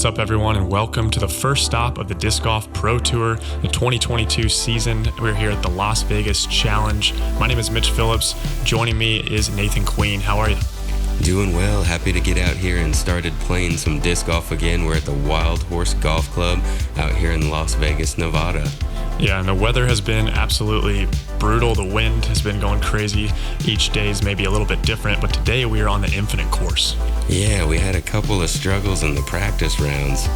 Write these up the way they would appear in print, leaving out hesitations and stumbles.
What's up, everyone, and welcome to the first stop of the Disc Golf Pro Tour, the 2022 season. We're here at the Las Vegas Challenge. My name is Mitch Phillips. Joining me is Nathan Queen. How are you? Doing well. Happy to get out here and started playing some disc golf again. We're at the Wildhorse Golf Club out here in Las Vegas, Nevada. Yeah, and the weather has been absolutely brutal. The wind has been going crazy. Each day is maybe a little bit different, but today we are on the Infinite course. Yeah, we had a couple of struggles in the practice rounds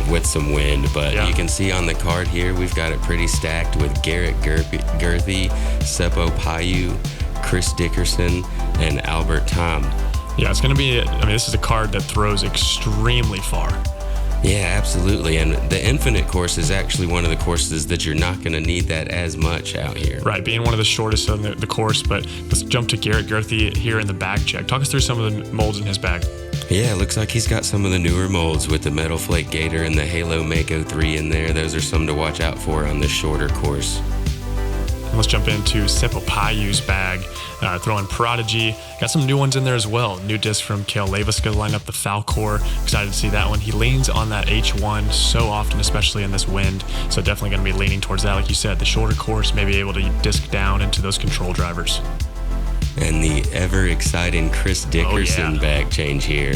with some wind, but you can see on the card here, we've got it pretty stacked with Garrett Gurthie, Seppo Paju, Chris Dickerson, and Tamm. Yeah, it's going to be, this is a card that throws extremely far. Yeah, absolutely. And the Infinite course is actually one of the courses that you're not going to need that as much out here. Right, being one of the shortest on the course. But let's jump to Garrett Gurthie here in the bag check. Talk us through some of the molds in his bag. Yeah, it looks like he's got some of the newer molds with the Metal Flake Gator and the Halo Mako 3 in there. Those are some to watch out for on this shorter course. Let's jump into Seppo Paju's bag, throwing Prodigy. Got some new ones in there as well. New disc from Kale Leviska to line up the Falcor. Excited to see that one. He leans on that H1 so often, especially in this wind. So definitely going to be leaning towards that. Like you said, the shorter course, maybe able to disc down into those control drivers. And the ever exciting Chris Dickerson bag change here.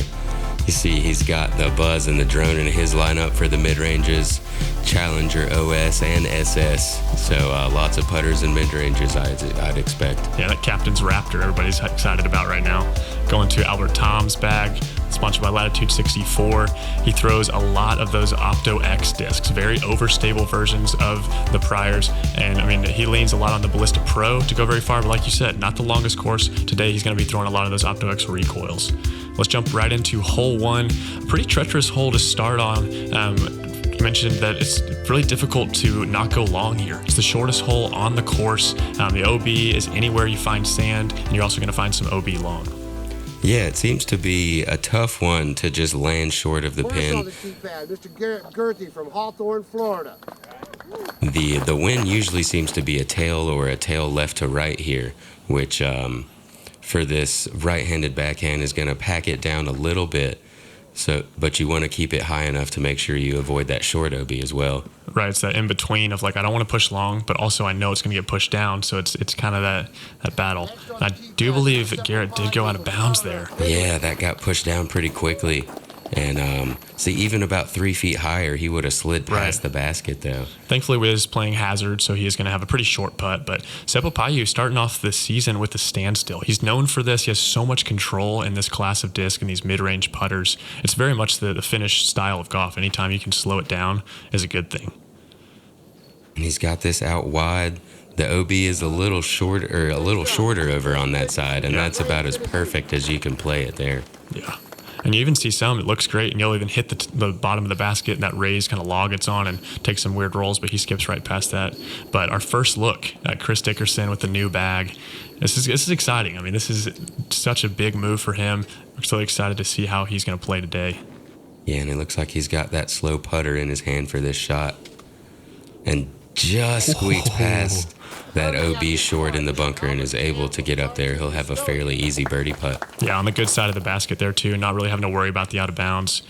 You see he's got the Buzz and the Drone in his lineup for the mid-ranges, Challenger OS and SS. So lots of putters and mid-ranges I'd expect. Yeah, that Captain's Raptor everybody's excited about right now. Going to Tamm's bag, sponsored by Latitude 64. He throws a lot of those Opto X discs, very overstable versions of the priors. And he leans a lot on the Ballista Pro to go very far, but like you said, not the longest course. Today he's going to be throwing a lot of those Opto X recoils. Let's jump right into hole one. A pretty treacherous hole to start on. You mentioned that it's really difficult to not go long here. It's the shortest hole on the course. The OB is anywhere you find sand, and you're also going to find some OB long. Yeah, it seems to be a tough one to just land short of the pin. Mr. Garrett Gurthie from Hawthorne, Florida. The wind usually seems to be a tail or a tail left to right here, which for this right-handed backhand is going to pack it down a little bit. But you want to keep it high enough to make sure you avoid that short OB as well. Right, it's that in between of I don't want to push long, but also I know it's going to get pushed down, so it's kind of that battle. And I do believe that Garrett did go out of bounds there. Yeah, that got pushed down pretty quickly. And see, even about 3 feet higher, he would have slid past the basket, though. Thankfully, Wiz is playing hazard, so he is going to have a pretty short putt. But Seppo Paju starting off the season with the standstill. He's known for this. He has so much control in this class of disc and these mid-range putters. It's very much the Finnish style of golf. Anytime you can slow it down is a good thing. And he's got this out wide. The OB is a little shorter over on that side, and that's about as perfect as you can play it there. Yeah. And you even see some, it looks great, and you'll even hit the bottom of the basket and that raised kind of log it's on and take some weird rolls, but he skips right past that. But our first look at Chris Dickerson with the new bag, this is exciting. This is such a big move for him. We're so excited to see how he's going to play today. Yeah, and it looks like he's got that slow putter in his hand for this shot. And just squeaks past that OB short in the bunker and is able to get up there. He'll have a fairly easy birdie putt. Yeah, on the good side of the basket there too, not really having to worry about the out of bounds.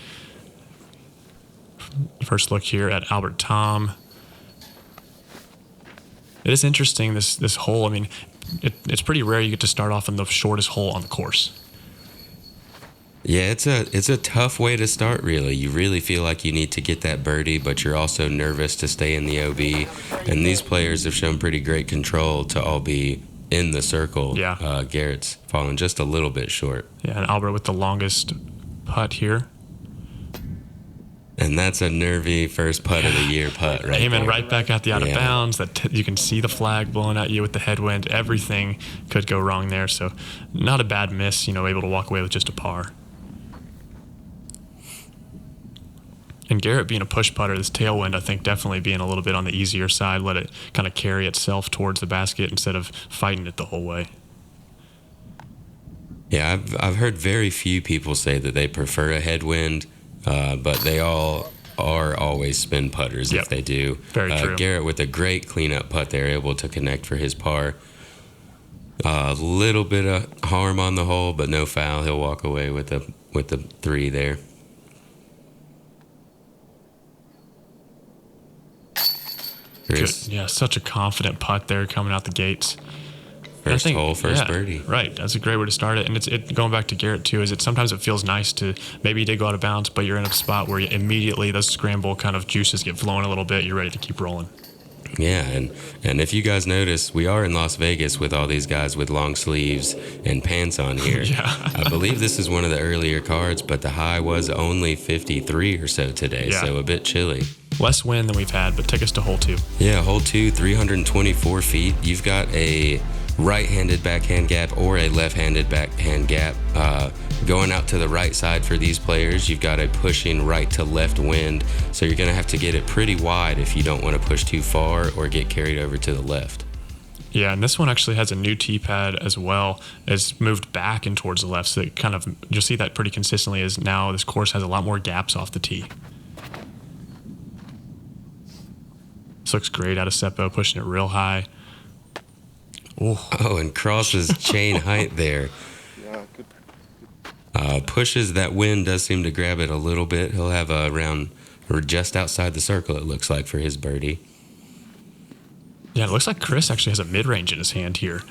First look here at Tamm. It is interesting, this hole. It's pretty rare you get to start off in the shortest hole on the course. Yeah, it's a tough way to start, really. You really feel like you need to get that birdie, but you're also nervous to stay in the OB. And these players have shown pretty great control to all be in the circle. Yeah. Garrett's fallen just a little bit short. Yeah, and Albert with the longest putt here. And that's a nervy first putt of the year putt right Aiming there. right back at the out of bounds. You can see the flag blowing at you with the headwind. Everything could go wrong there. So not a bad miss, able to walk away with just a par. And Garrett being a push putter, this tailwind, I think definitely being a little bit on the easier side, let it kind of carry itself towards the basket instead of fighting it the whole way. Yeah, I've heard very few people say that they prefer a headwind, but they all are always spin putters if they do. Very true. Garrett with a great cleanup putt there, able to connect for his par. A little bit of harm on the hole, but no foul. He'll walk away with the 3 there. Chris, Yeah, such a confident putt there coming out the gates. first hole, first birdie. Right, that's a great way to start it. And it's going back to Garrett too. Sometimes it feels nice to maybe you did go out of bounds, but you're in a spot where immediately those scramble kind of juices get flowing a little bit. You're ready to keep rolling. Yeah, and if you guys notice, we are in Las Vegas with all these guys with long sleeves and pants on here. Yeah. I believe this is one of the earlier cards, but the high was only 53 or so today, so a bit chilly. Less wind than we've had, but take us to hole 2. Yeah, hole 2, 324 feet. You've got a right-handed backhand gap or a left-handed backhand gap. Going out to the right side for these players, you've got a pushing right to left wind, so you're going to have to get it pretty wide if you don't want to push too far or get carried over to the left. Yeah, and this one actually has a new tee pad as well. It's moved back and towards the left, so it kind of, you'll see that pretty consistently as now this course has a lot more gaps off the tee. This looks great out of Seppo, pushing it real high. Oh, and crosses chain height there. Yeah, good. Pushes that wind, does seem to grab it a little bit. He'll have a round or just outside the circle, it looks like, for his birdie. Yeah, it looks like Chris actually has a mid-range in his hand here,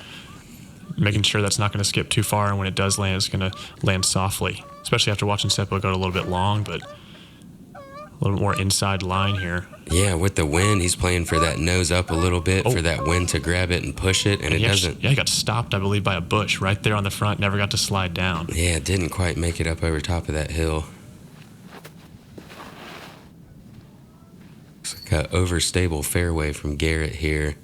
making sure that's not going to skip too far, and when it does land, it's going to land softly, especially after watching Seppo go a little bit long, but a little bit more inside line here. Yeah, with the wind, he's playing for that nose up a little bit, for that wind to grab it and push it, and it doesn't. Yeah, he got stopped, I believe, by a bush right there on the front, never got to slide down. Yeah, it didn't quite make it up over top of that hill. Looks like an overstable fairway from Garrett here.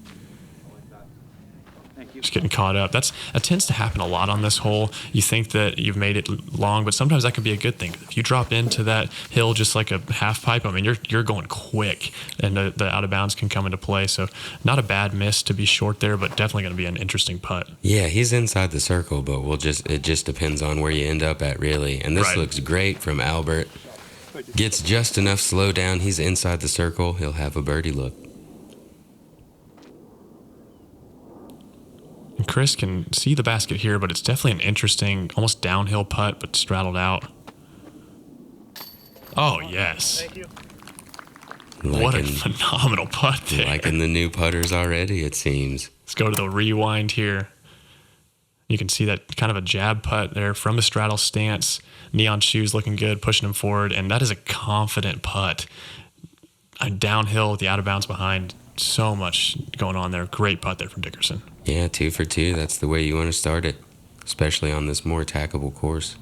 Just getting caught up. That tends to happen a lot on this hole. You think that you've made it long, but sometimes that can be a good thing. If you drop into that hill just like a half pipe, I mean, you're going quick, and the out of bounds can come into play. So not a bad miss to be short there, but definitely going to be an interesting putt. Yeah, he's inside the circle, but it just depends on where you end up at, really. And this looks great from Albert. Gets just enough slow down. He's inside the circle. He'll have a birdie look. And Chris can see the basket here, but it's definitely an interesting, almost downhill putt, but straddled out. Oh, yes. Thank you. What a phenomenal putt there. Liking the new putters already, it seems. Let's go to the rewind here. You can see that kind of a jab putt there from the straddle stance. Neon shoes looking good, pushing him forward, and that is a confident putt. Downhill with the out of bounds behind. So much going on there. Great putt there from Dickerson. Yeah, 2 for 2. That's the way you want to start it, especially on this more attackable course.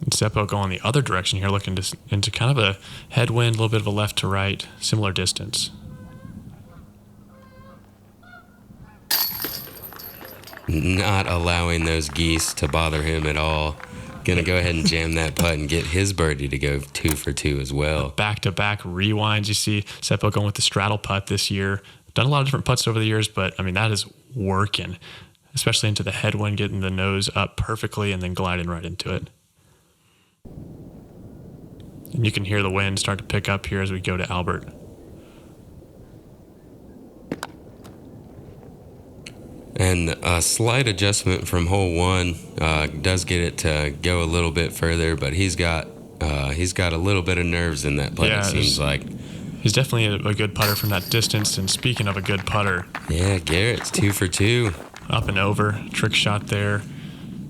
And Seppo going the other direction here, looking into kind of a headwind, a little bit of a left to right, similar distance. Not allowing those geese to bother him at all. Going to go ahead and jam that putt and get his birdie to go 2 for 2 as well. Back-to-back rewinds. You see Seppo going with the straddle putt this year. Done a lot of different putts over the years, but, I mean, that is working, especially into the headwind, getting the nose up perfectly and then gliding right into it. And you can hear the wind start to pick up here as we go to Albert. And a slight adjustment from hole 1 does get it to go a little bit further, but he's got a little bit of nerves in that putt, it seems like. He's definitely a good putter from that distance. And speaking of a good putter, yeah, Garrett's 2 for 2. Up and over, trick shot there.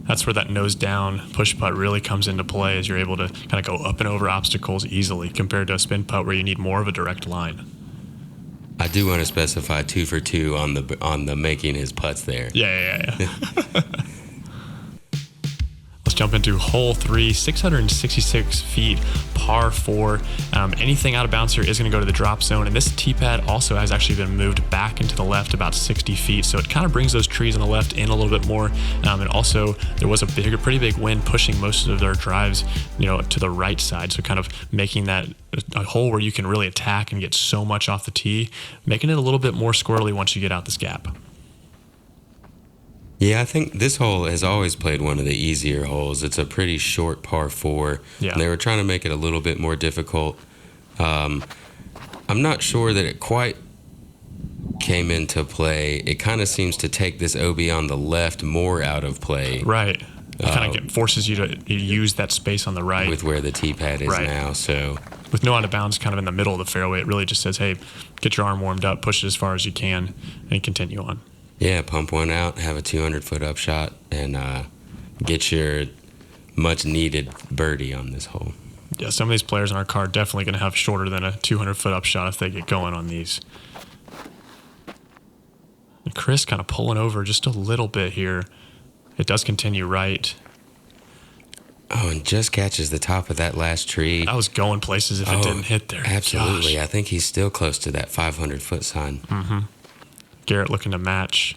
That's where that nose down push putt really comes into play, as you're able to kind of go up and over obstacles easily compared to a spin putt where you need more of a direct line. I do want to specify 2 for 2 on the making his putts there. Yeah. Let's jump into hole 3, 666 feet, par 4. Anything out of bounds here is going to go to the drop zone, and this tee pad also has actually been moved back into the left about 60 feet, so it kind of brings those trees on the left in a little bit more. And also, there was a pretty big wind pushing most of their drives, to the right side, so kind of making that a hole where you can really attack and get so much off the tee, making it a little bit more squirrely once you get out this gap. Yeah, I think this hole has always played one of the easier holes. It's a pretty short par 4. Yeah. And they were trying to make it a little bit more difficult. I'm not sure that it quite came into play. It kind of seems to take this OB on the left more out of play. Right. It kind of forces you to use that space on the right. With where the tee pad is now. So with no out of bounds kind of in the middle of the fairway, it really just says, hey, get your arm warmed up, push it as far as you can, and continue on. Yeah, pump one out, have a 200-foot upshot, and get your much-needed birdie on this hole. Yeah, some of these players on our card definitely going to have shorter than a 200-foot upshot if they get going on these. And Chris kind of pulling over just a little bit here. It does continue right. Oh, and just catches the top of that last tree. That was going places if it didn't hit there. Absolutely. Gosh. I think he's still close to that 500-foot sign. Mm-hmm. Garrett looking to match.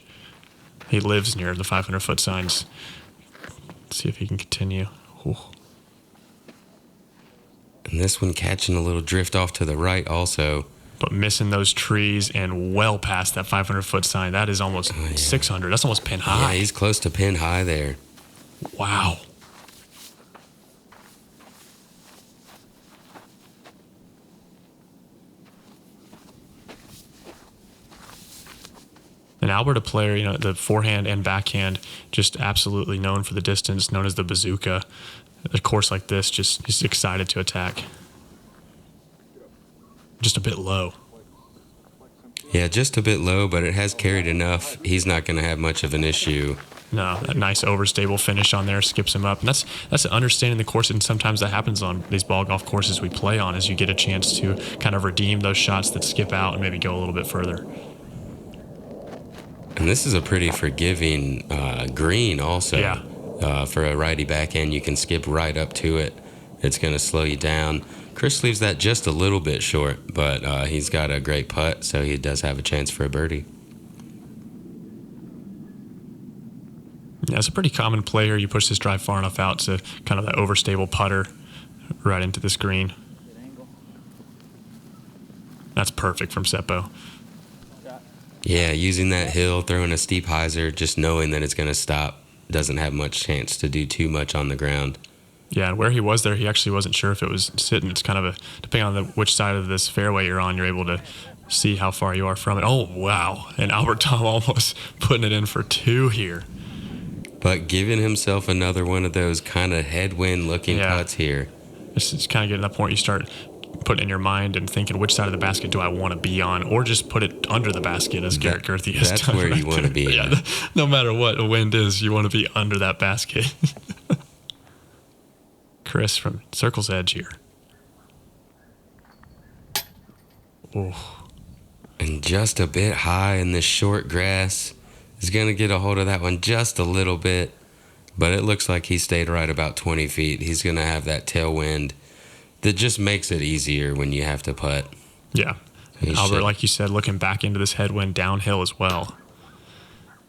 He lives near the 500-foot signs. Let's see if he can continue. Ooh. And this one catching a little drift off to the right also. But missing those trees and well past that 500-foot sign. That is almost 600. That's almost pin high. Yeah, he's close to pin high there. Wow. And Albert, a player, the forehand and backhand, just absolutely known for the distance, known as the bazooka. A course like this, he's excited to attack. Just a bit low. Yeah, just a bit low, but it has carried enough. He's not going to have much of an issue. No, a nice overstable finish on there skips him up. And that's understanding the course, and sometimes that happens on these ball golf courses we play on, is you get a chance to kind of redeem those shots that skip out and maybe go a little bit further. And this is a pretty forgiving green also. Yeah. For a righty backhand, you can skip right up to it. It's going to slow you down. Chris leaves that just a little bit short, but he's got a great putt, so he does have a chance for a birdie. Yeah, it's a pretty common play here. You push this drive far enough out to kind of that overstable putter right into this green. That's perfect from Seppo. Yeah, using that hill, throwing a steep hyzer, just knowing that it's going to stop. Doesn't have much chance to do too much on the ground. Yeah, and where he was there, he actually wasn't sure if it was sitting. It's kind of depending on which side of this fairway you're on, you're able to see how far you are from it. Oh, wow. And Albert Tamm almost putting it in for two here. But giving himself another one of those kind of headwind-looking putts here. It's kind of getting to that point you start putting in your mind and thinking, which side of the basket do I want to be on? Or just put it under the basket, as Garrett Gurthie has done. That's where you want to be. Yeah, no matter what the wind is, you want to be under that basket. Chris from Circle's Edge here. Oh. And just a bit high in this short grass. He's going to get a hold of that one just a little bit, but it looks like he stayed right about 20 feet. He's going to have that tailwind that just makes it easier when you have to putt. Yeah. Albert, like you said, looking back into this headwind downhill as well.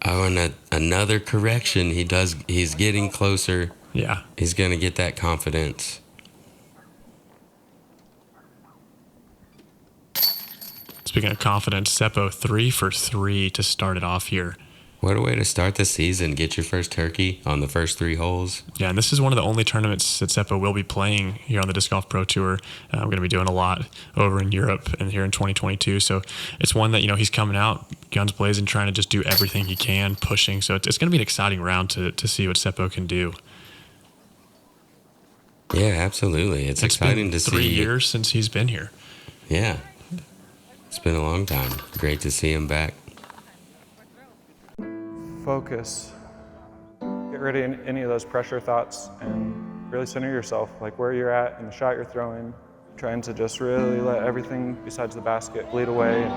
Oh, and another correction. He's getting closer. Yeah. He's going to get that confidence. Speaking of confidence, Seppo 3 for 3 to start it off here. What a way to start the season. Get your first turkey on the first 3 holes. Yeah, and this is one of the only tournaments that Seppo will be playing here on the Disc Golf Pro Tour. We're going to be doing a lot over in Europe and here in 2022. So it's one that, he's coming out, guns blazing, trying to just do everything he can, pushing. So it's going to be an exciting round to see what Seppo can do. Yeah, absolutely. It's exciting to see. 3 years since he's been here. Yeah. It's been a long time. Great to see him back. Focus. Get rid of any of those pressure thoughts and really center yourself, like where you're at and the shot you're throwing. Trying to just really let everything besides the basket bleed away.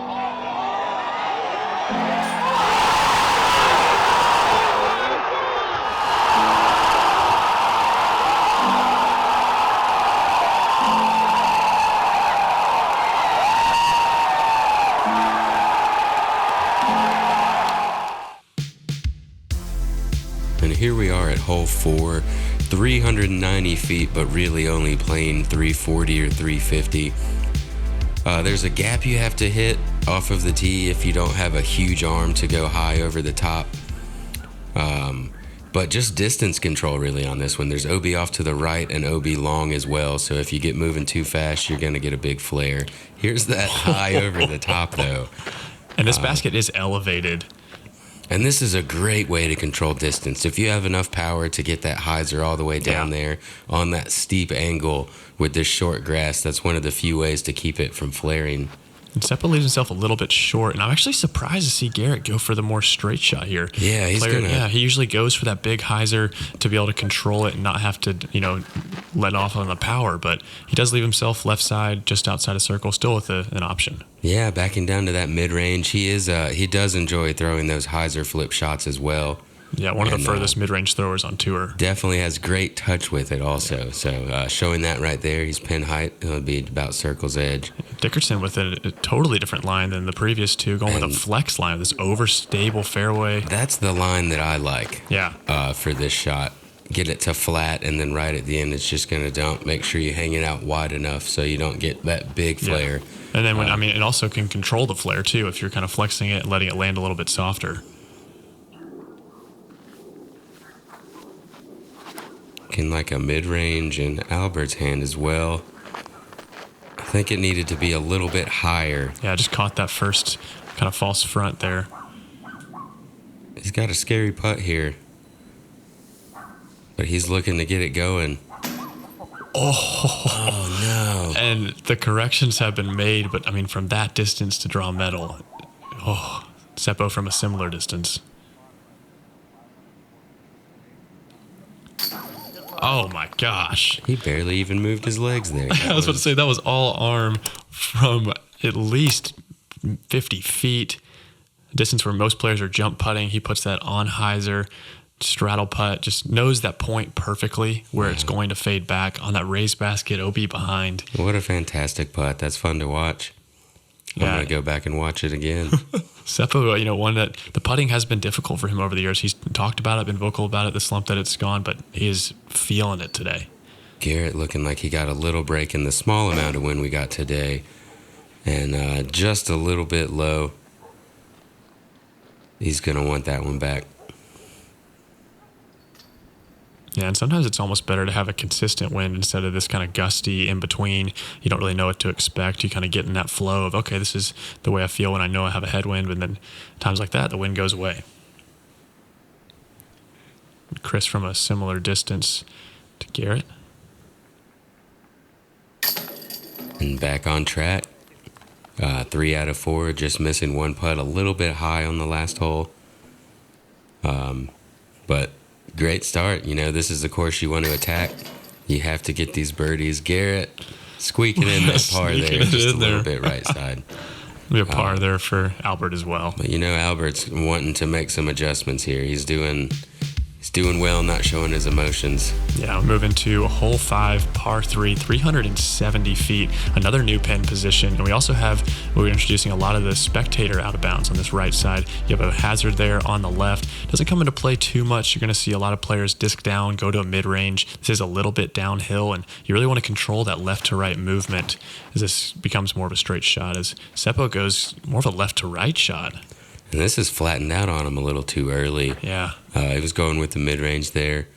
And here we are at hole 4, 390 feet, but really only playing 340 or 350. There's a gap you have to hit off of the tee if you don't have a huge arm to go high over the top. But just distance control really on this one. There's OB off to the right and OB long as well. So if you get moving too fast, you're going to get a big flare. Here's that high over the top though. And this basket is elevated. And this is a great way to control distance. If you have enough power to get that hyzer all the way down there on that steep angle with this short grass, that's one of the few ways to keep it from flaring. And Seppo leaves himself a little bit short, and I'm actually surprised to see Garrett go for the more straight shot here. Yeah, he usually goes for that big hyzer to be able to control it and not have to, let off on the power. But he does leave himself left side, just outside of circle, still with an option. Yeah, backing down to that mid range, he does enjoy throwing those hyzer flip shots as well. Yeah, one of the furthest mid-range throwers on tour. Definitely has great touch with it also. So showing that right there, he's pin height. It'll be about circle's edge. Dickerson with a totally different line than the previous two, going with a flex line, this overstable fairway. That's the line that I like. Yeah. For this shot. Get it to flat, and then right at the end, it's just going to dump. Make sure you hang it out wide enough so you don't get that big flare. Yeah. And then, it also can control the flare, too, if you're kind of flexing it and letting it land a little bit softer. Looking like a mid-range in Albert's hand as well. I think it needed to be a little bit higher. Yeah, I just caught that first kind of false front there. He's got a scary putt here. But he's looking to get it going. Oh no. And the corrections have been made, but from that distance to draw metal. Seppo from a similar distance. Oh my gosh. He barely even moved his legs there. I was about to say that was all arm from at least 50 feet. Distance where most players are jump putting. He puts that on hyzer, straddle putt, just knows that point perfectly where it's going to fade back on that raised basket, OB behind. What a fantastic putt. That's fun to watch. I'm going to go back and watch it again. Seppo, one that the putting has been difficult for him over the years. He's talked about it, been vocal about it, the slump that it's gone, but he is feeling it today. Garrett looking like he got a little break in the small amount of wind we got today, and just a little bit low. He's going to want that one back. Yeah, and sometimes it's almost better to have a consistent wind instead of this kind of gusty in between. You don't really know what to expect. You kind of get in that flow of, okay, this is the way I feel when I know I have a headwind, and then times like that, the wind goes away. Chris from a similar distance to Garrett. And back on track. 3 out of 4, just missing one putt, a little bit high on the last hole. But great start. This is the course you want to attack. You have to get these birdies. Garrett squeaking in that par there, just a little bit right side. Be a par there for Albert as well. But Albert's wanting to make some adjustments here. He's doing well, not showing his emotions. Yeah, we're moving to hole 5, par 3, 370 feet, another new pin position. And we're introducing a lot of the spectator out of bounds on this right side. You have a hazard there on the left. Doesn't come into play too much. You're going to see a lot of players disc down, go to a mid-range. This is a little bit downhill, and you really want to control that left to right movement as this becomes more of a straight shot, as Seppo goes more of a left to right shot. And this is flattened out on him a little too early. Yeah. He was going with the mid-range there.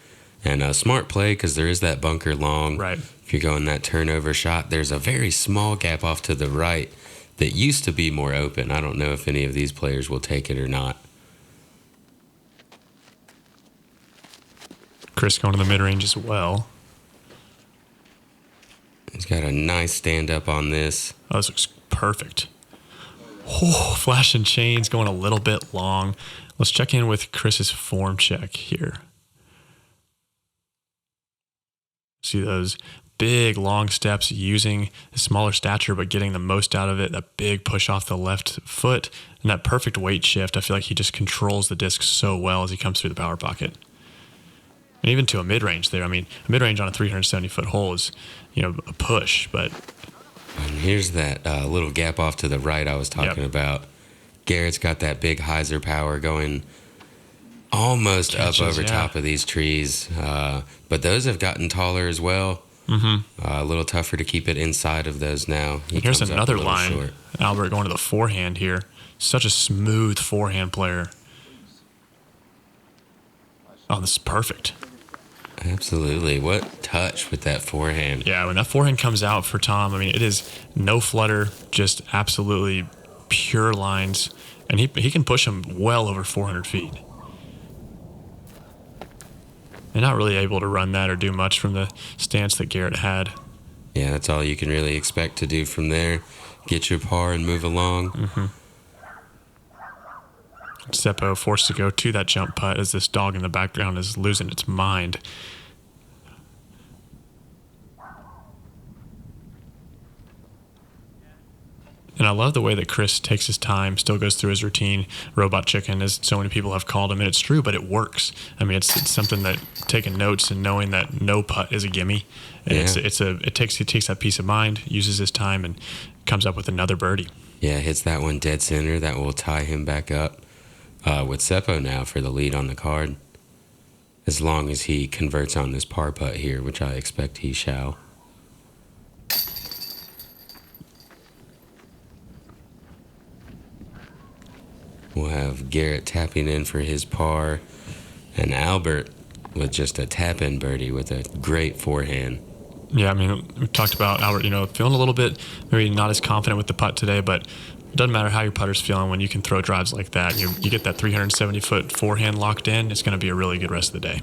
And a smart play because there is that bunker long. Right. If you're going that turnover shot, there's a very small gap off to the right that used to be more open. I don't know if any of these players will take it or not. Chris going to the mid-range as well. He's got a nice stand-up on this. Oh, this looks perfect. Oh, flashing chains going a little bit long. Let's check in with Chris's form check here. See those big long steps using a smaller stature but getting the most out of it. That big push off the left foot and that perfect weight shift. I feel like he just controls the disc so well as he comes through the power pocket. And even to a mid-range there. A mid-range on a 370-foot hole is, a push, but... And here's that little gap off to the right I was talking about. Garrett's got that big hyzer power going almost up over top of these trees. But those have gotten taller as well. Mm-hmm. A little tougher to keep it inside of those now. Here's another line. Short. Albert going to the forehand here. Such a smooth forehand player. Oh, this is perfect. Absolutely. What touch with that forehand. Yeah, when that forehand comes out for Tamm, it is no flutter, just absolutely pure lines, and he can push them well over 400 feet. And not really able to run that or do much from the stance that Garrett had. Yeah, that's all you can really expect to do from there. Get your par and move along. Mm-hmm. Seppo forced to go to that jump putt as this dog in the background is losing its mind. And I love the way that Chris takes his time, still goes through his routine. Robot chicken, as so many people have called him, and it's true, but it works. I mean, it's something that taking notes and knowing that no putt is a gimme. And it takes that peace of mind, uses his time, and comes up with another birdie. Yeah, hits that one dead center. That will tie him back up with Seppo now for the lead on the card. As long as he converts on this par putt here, which I expect he shall. We'll have Garrett tapping in for his par, and Albert with just a tap-in birdie with a great forehand. Yeah, I mean, we talked about Albert, feeling a little bit maybe not as confident with the putt today, but it doesn't matter how your putter's feeling when you can throw drives like that. You get that 370-foot forehand locked in, it's going to be a really good rest of the day.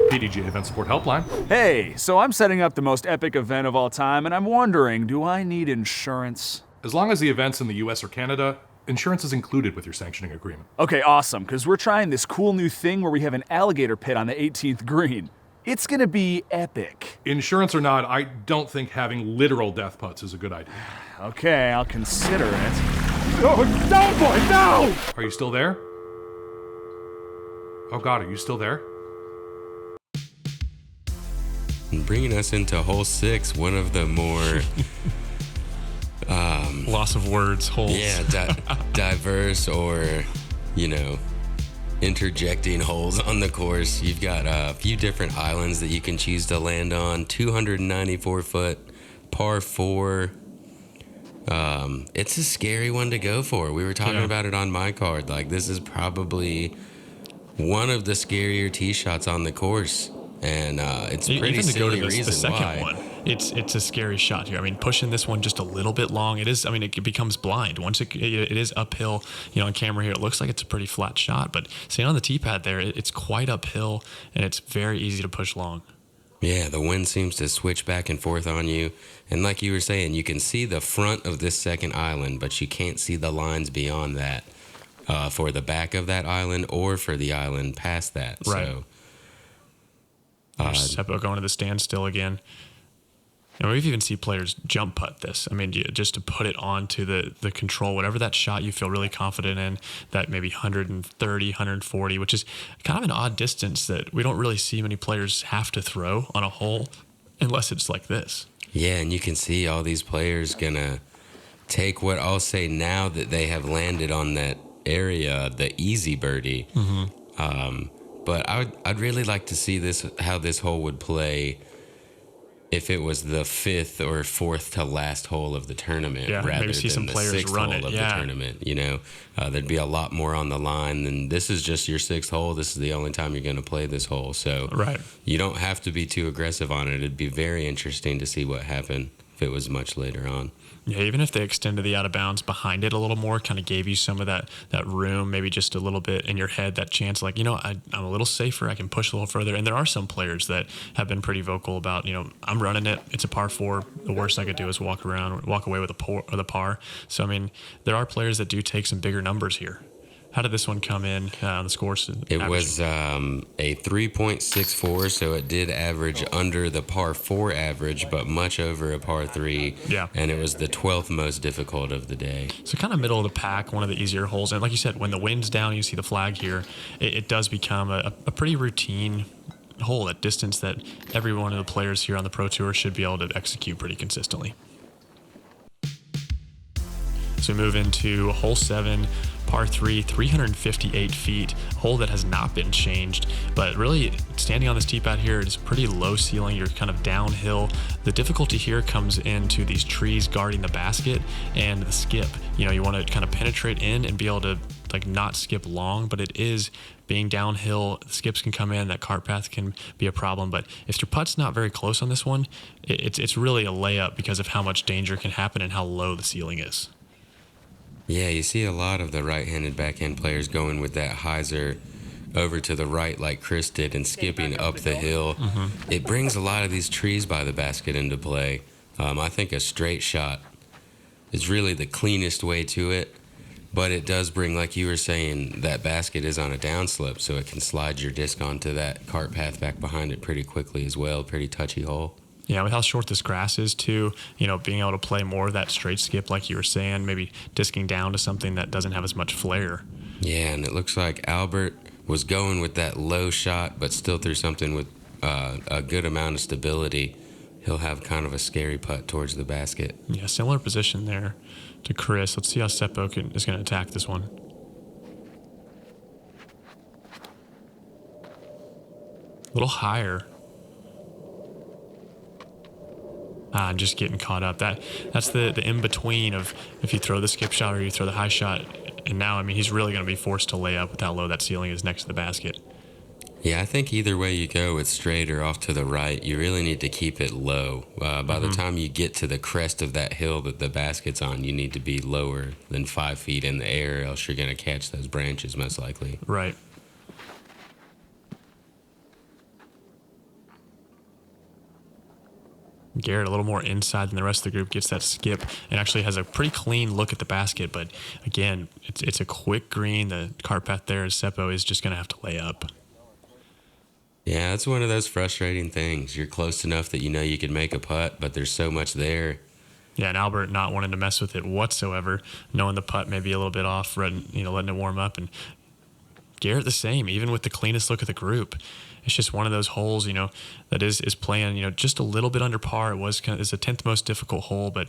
PDG Event Support Helpline. Hey, so I'm setting up the most epic event of all time, and I'm wondering, do I need insurance? As long as the event's in the US or Canada, insurance is included with your sanctioning agreement. Okay, awesome, because we're trying this cool new thing where we have an alligator pit on the 18th green. It's gonna be epic. Insurance or not, I don't think having literal death putts is a good idea. Okay, I'll consider it. Oh, no, boy, no! Are you still there? Oh God, are you still there? And bringing us into hole 6, one of the more... loss of words, holes. Yeah, diverse or, interjecting holes on the course. You've got a few different islands that you can choose to land on. 294-foot par 4. It's a scary one to go for. We were talking about it on my card. Like, this is probably one of the scarier tee shots on the course. And it's pretty even to go to silly the second why. one. It's a scary shot here. I mean, pushing this one just a little bit long, it becomes blind. Once it is uphill, on camera here, it looks like it's a pretty flat shot, but staying on the tee pad there, it's quite uphill, and it's very easy to push long. Yeah, the wind seems to switch back and forth on you. And like you were saying, you can see the front of this second island, but you can't see the lines beyond that for the back of that island or for the island past that. Right. So, Seppo going to the standstill again. And we've even seen players jump putt this. I mean, just to put it onto the control, whatever that shot you feel really confident in, that maybe 130, 140, which is kind of an odd distance that we don't really see many players have to throw on a hole unless it's like this. yeah, and you can see all these players going to take what I'll say now that they have landed on that area, the easy birdie. Mm-hmm. But I'd really like to see how this hole would play if it was the 5th or 4th to last hole of the tournament rather maybe see than some the players 6th run hole it. of the tournament. There'd be a lot more on the line, and this is just your 6th hole. This is the only time you're going to play this hole, so you don't have to be too aggressive on it. It'd be very interesting to see what happened if it was much later on. Yeah, even if they extended the out of bounds behind it a little more, kind of gave you some of that room, maybe just a little bit in your head, that chance like, I'm a little safer, I can push a little further. And there are some players that have been pretty vocal about, I'm running it, it's a par 4, the worst I could do is walk away with the par. So, I mean, there are players that do take some bigger numbers here. How did this one come in on the scores? It was a 3.64, so it did average under the par 4 average, but much over a par 3. Yeah. And it was the 12th most difficult of the day. So kind of middle of the pack, one of the easier holes. And like you said, when the wind's down, you see the flag here, it does become a pretty routine hole at distance that every one of the players here on the Pro Tour should be able to execute pretty consistently. So we move into hole 7, par 3, 358 feet, hole that has not been changed, but really standing on this tee pad here, it's pretty low ceiling. You're kind of downhill. The difficulty here comes into these trees guarding the basket and the skip. You want to kind of penetrate in and be able to not skip long, but it is being downhill, skips can come in, that cart path can be a problem. But if your putt's not very close on this one, it's really a layup because of how much danger can happen and how low the ceiling is. Yeah, you see a lot of the right-handed backhand players going with that hyzer over to the right like Chris did and skipping up the hill. It brings a lot of these trees by the basket into play. I think a straight shot is really the cleanest way to it, but it does bring, like you were saying, that basket is on a downslope, so it can slide your disc onto that cart path back behind it pretty quickly as well. Pretty touchy hole. Yeah, with how short this grass is too, being able to play more of that straight skip like you were saying, maybe disking down to something that doesn't have as much flair. Yeah, and it looks like Albert was going with that low shot, but still threw something with a good amount of stability. He'll have kind of a scary putt towards the basket. Yeah, similar position there to Chris. Let's see how Seppo is going to attack this one. A little higher. And just getting caught up. That's the in-between of if you throw the skip shot or you throw the high shot. And now, he's really going to be forced to lay up with how low that ceiling is next to the basket. Yeah, I think either way you go, with straight or off to the right, you really need to keep it low. By the time you get to the crest of that hill that the basket's on, you need to be lower than 5 feet in the air, else you're going to catch those branches most likely. Right. Garrett a little more inside than the rest of the group, gets that skip and actually has a pretty clean look at the basket. But again, it's a quick green. The cart path there, Seppo is just going to have to lay up. Yeah, it's one of those frustrating things. You're close enough that you know you can make a putt, but there's so much there. Yeah, and Albert not wanting to mess with it whatsoever, knowing the putt may be a little bit off, letting it warm up. And Garrett the same, even with the cleanest look of the group. It's just one of those holes, that is playing, just a little bit under par. It's the 10th most difficult hole, but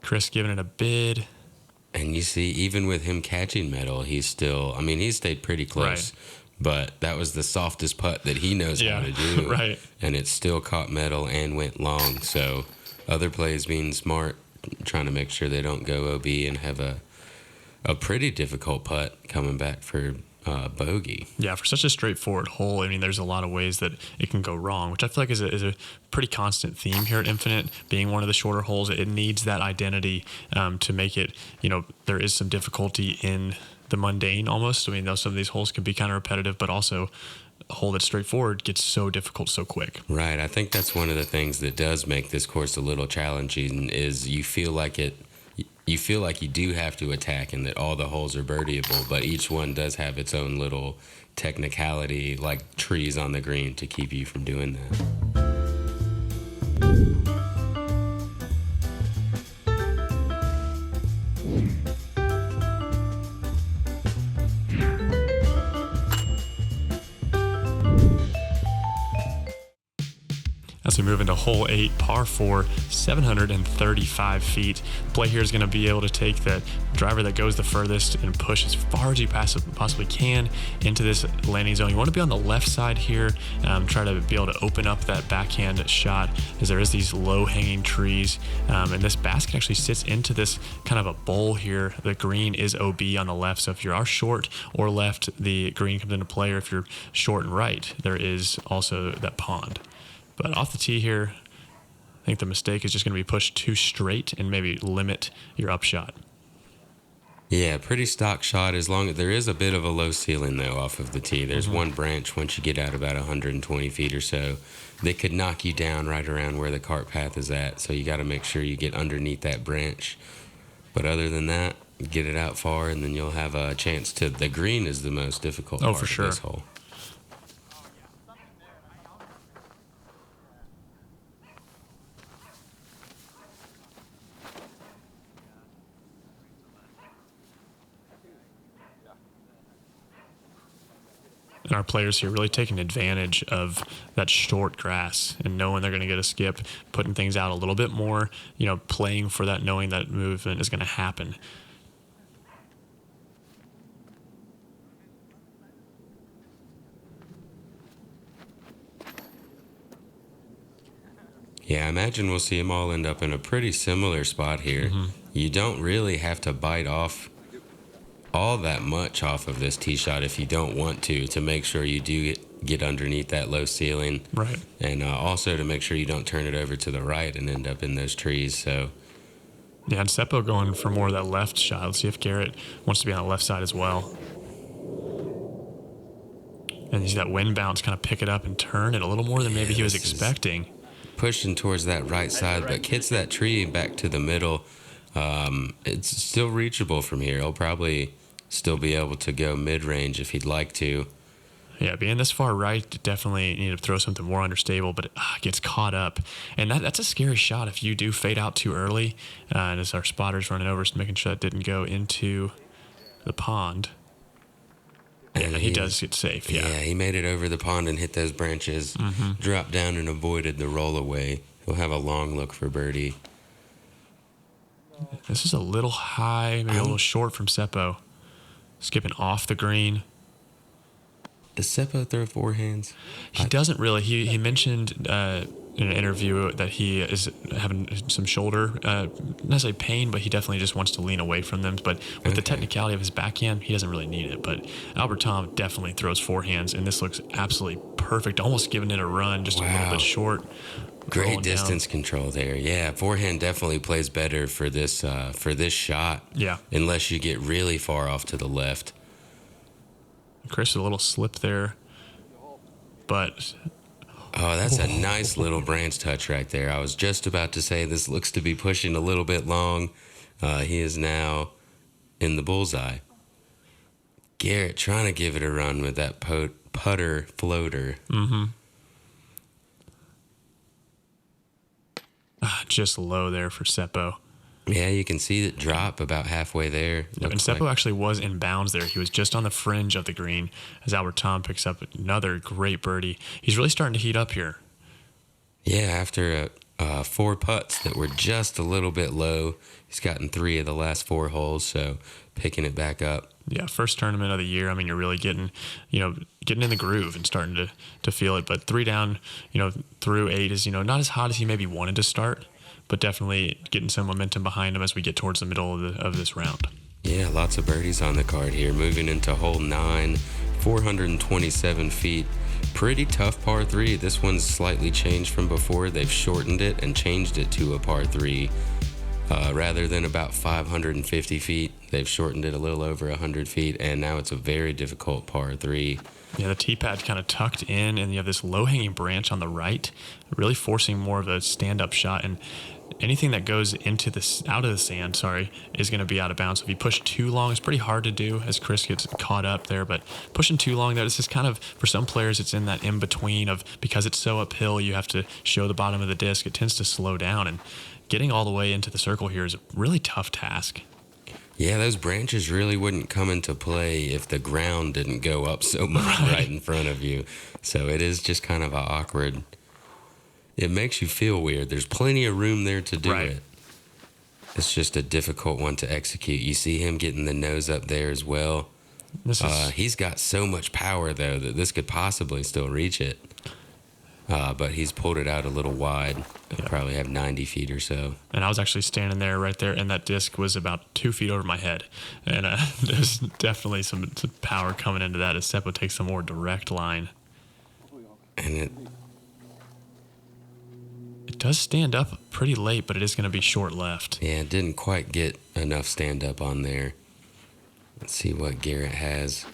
Chris giving it a bid. And you see, even with him catching metal, he's still, he stayed pretty close. Right. But that was the softest putt that he knows how to do. Right. And it still caught metal and went long. So other plays being smart, trying to make sure they don't go OB and have a pretty difficult putt coming back for bogey. Yeah, for such a straightforward hole, there's a lot of ways that it can go wrong, which I feel like is a pretty constant theme here at Infinite. Being one of the shorter holes, it needs that identity to make it, there is some difficulty in the mundane almost. Though some of these holes can be kind of repetitive, but also a hole that's straightforward gets so difficult so quick. Right. I think that's one of the things that does make this course a little challenging is you feel like you do have to attack and that all the holes are birdieable, but each one does have its own little technicality, like trees on the green, to keep you from doing that. As we move into hole 8, par 4, 735 feet. Play here is going to be able to take the driver that goes the furthest and push as far as you possibly can into this landing zone. You want to be on the left side here, try to be able to open up that backhand shot as there is these low-hanging trees. And this basket actually sits into this kind of a bowl here. The green is OB on the left, so if you are short or left, the green comes into play, or if you're short and right, there is also that pond. But off the tee here, I think the mistake is just going to be pushed too straight and maybe limit your upshot. Yeah, pretty stock shot, as long as there is a bit of a low ceiling, though, off of the tee. There's one branch once you get out about 120 feet or so that could knock you down right around where the cart path is at. So you got to make sure you get underneath that branch. But other than that, get it out far, and then you'll have a chance to. The green is the most difficult part for sure. of this hole. And our players here really taking advantage of that short grass and knowing they're going to get a skip, putting things out a little bit more, playing for that, knowing that movement is going to happen. Yeah, I imagine we'll see them all end up in a pretty similar spot here. You don't really have to bite off all that much off of this tee shot if you don't want to make sure you do get underneath that low ceiling. Right. And also to make sure you don't turn it over to the right and end up in those trees. So, yeah, and Seppo going for more of that left shot. Let's see if Garrett wants to be on the left side as well. And you see that wind bounce kind of pick it up and turn it a little more than maybe he was expecting. Pushing towards that right side, but hits that tree back to the middle. It's still reachable from here. He'll probably still be able to go mid-range if he'd like to. Yeah, being this far right, definitely need to throw something more understable, but it gets caught up. And that's a scary shot if you do fade out too early. And as our spotter's running over, just making sure that didn't go into the pond. And he does get safe, yeah. Yeah, he made it over the pond and hit those branches, dropped down and avoided the rollaway. He'll have a long look for birdie. This is a little high, maybe a little short from Seppo. Skipping off the green. Does Seppo throw forehands? He doesn't really. He mentioned in an interview that he is having some shoulder, not necessarily pain, but he definitely just wants to lean away from them. But with the technicality of his backhand, he doesn't really need it. But Albert Tamm definitely throws forehands, and this looks absolutely perfect, almost giving it a run, just a little bit short. Great distance control there. Yeah, forehand definitely plays better for this shot. Yeah. Unless you get really far off to the left. Chris, a little slip there, but oh, that's a nice little branch touch right there. I was just about to say this looks to be pushing a little bit long. He is now in the bullseye. Garrett trying to give it a run with that putter floater. Just low there for Seppo. Yeah, you can see it drop about halfway there. And Seppo actually was in bounds there. He was just on the fringe of the green as Albert Tamm picks up another great birdie. He's really starting to heat up here. Yeah, after 4 putts that were just a little bit low, he's gotten 3 of the last 4 holes, so picking it back up. Yeah, first tournament of the year. I mean, you're really getting in the groove and starting to feel it. But 3 down, through 8 is, not as hot as he maybe wanted to start, but definitely getting some momentum behind him as we get towards the middle of this round. Yeah, lots of birdies on the card here. Moving into hole 9, 427 feet. Pretty tough par 3. This one's slightly changed from before. They've shortened it and changed it to a par 3. Rather than about 550 feet, they've shortened it a little over 100 feet, and now it's a very difficult par 3. Yeah, the tee pad's kind of tucked in, and you have this low-hanging branch on the right, really forcing more of a stand-up shot. And anything that goes out of the sand, is going to be out of bounds. So if you push too long, it's pretty hard to do as Chris gets caught up there. But pushing too long there, this is kind of, for some players, it's in that in-between of, because it's so uphill, you have to show the bottom of the disc. It tends to slow down, and getting all the way into the circle here is a really tough task. Yeah, those branches really wouldn't come into play if the ground didn't go up so much right in front of you. So it is just kind of awkward. It makes you feel weird. There's plenty of room there to do it. It's just a difficult one to execute. You see him getting the nose up there as well. He's got so much power, though, that this could possibly still reach it. But he's pulled it out a little wide. He'll probably have 90 feet or so. And I was actually standing there right there, and that disc was about 2 feet over my head. And there's definitely some power coming into that as Seppo takes a more direct line. And it does stand up pretty late, but it is going to be short left. Yeah, it didn't quite get enough stand up on there. Let's see what Garrett has.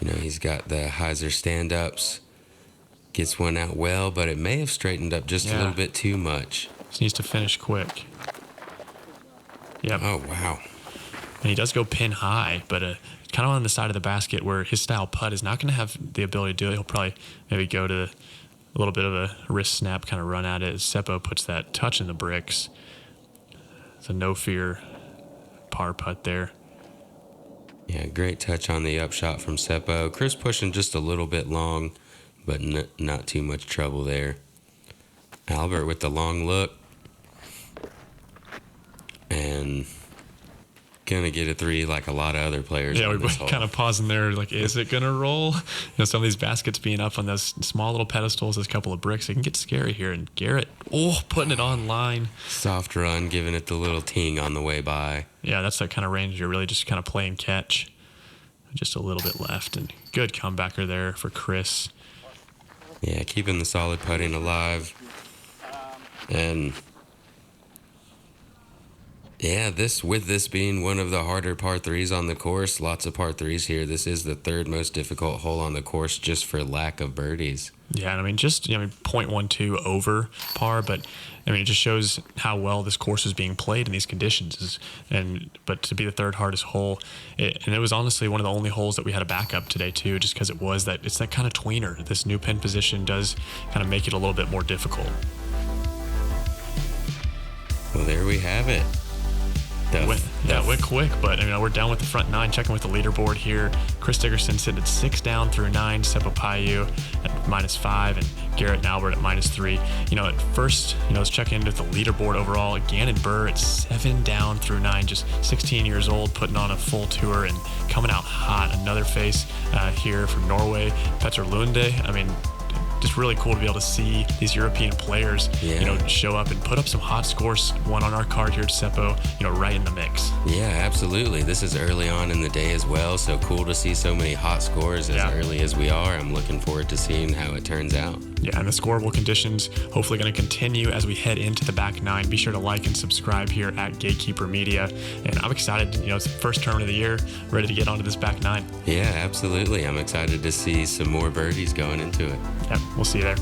He's got the hyzer stand-ups. Gets one out well, but it may have straightened up just a little bit too much. Just needs to finish quick. Yep. Oh, wow. And he does go pin high, but kind of on the side of the basket where his style putt is not going to have the ability to do it. He'll probably maybe go to a little bit of a wrist snap, kind of run at it as Seppo puts that touch in the bricks. It's a no-fear par putt there. Yeah, great touch on the upshot from Seppo. Chris pushing just a little bit long, but not too much trouble there. Albert with the long look. And gonna get a 3 like a lot of other players. Yeah, on we this hole. kind of pausing there, like, is it gonna roll? Some of these baskets being up on those small little pedestals, those couple of bricks, it can get scary here. And Garrett, putting it on line. Soft run, giving it the little ting on the way by. Yeah, that's that kind of range. You're really just kind of playing catch. Just a little bit left, and good comebacker there for Chris. Yeah, keeping the solid putting alive. And yeah, with this being one of the harder par 3s on the course, lots of par 3s here. This is the 3rd most difficult hole on the course just for lack of birdies. Yeah, and I mean, 0.12 over par, but I mean, it just shows how well this course is being played in these conditions. But to be the 3rd hardest hole, and it was honestly one of the only holes that we had a backup today too, just because it's that kind of tweener. This new pin position does kind of make it a little bit more difficult. Well, there we have it. Went quick, but we're down with the front 9. Checking with the leaderboard here. Chris Dickerson sitting at 6 down through 9. Seppo Paju at -5, and Garrett and Albert at -3. At first, let's check in with the leaderboard overall. Gannon Burr at 7 down through 9, just 16 years old, putting on a full tour and coming out hot. Another face here from Norway, Petter Lunde. I mean, just really cool to be able to see these European players, show up and put up some hot scores. One on our card here at Seppo, right in the mix. Yeah, absolutely. This is early on in the day as well, so cool to see so many hot scores as early as we are. I'm looking forward to seeing how it turns out. Yeah, and the scoreable conditions hopefully going to continue as we head into the back 9. Be sure to like and subscribe here at Gatekeeper Media. And I'm excited. It's the first tournament of the year, ready to get onto this back 9. Yeah, absolutely. I'm excited to see some more birdies going into it. Yeah, we'll see you there.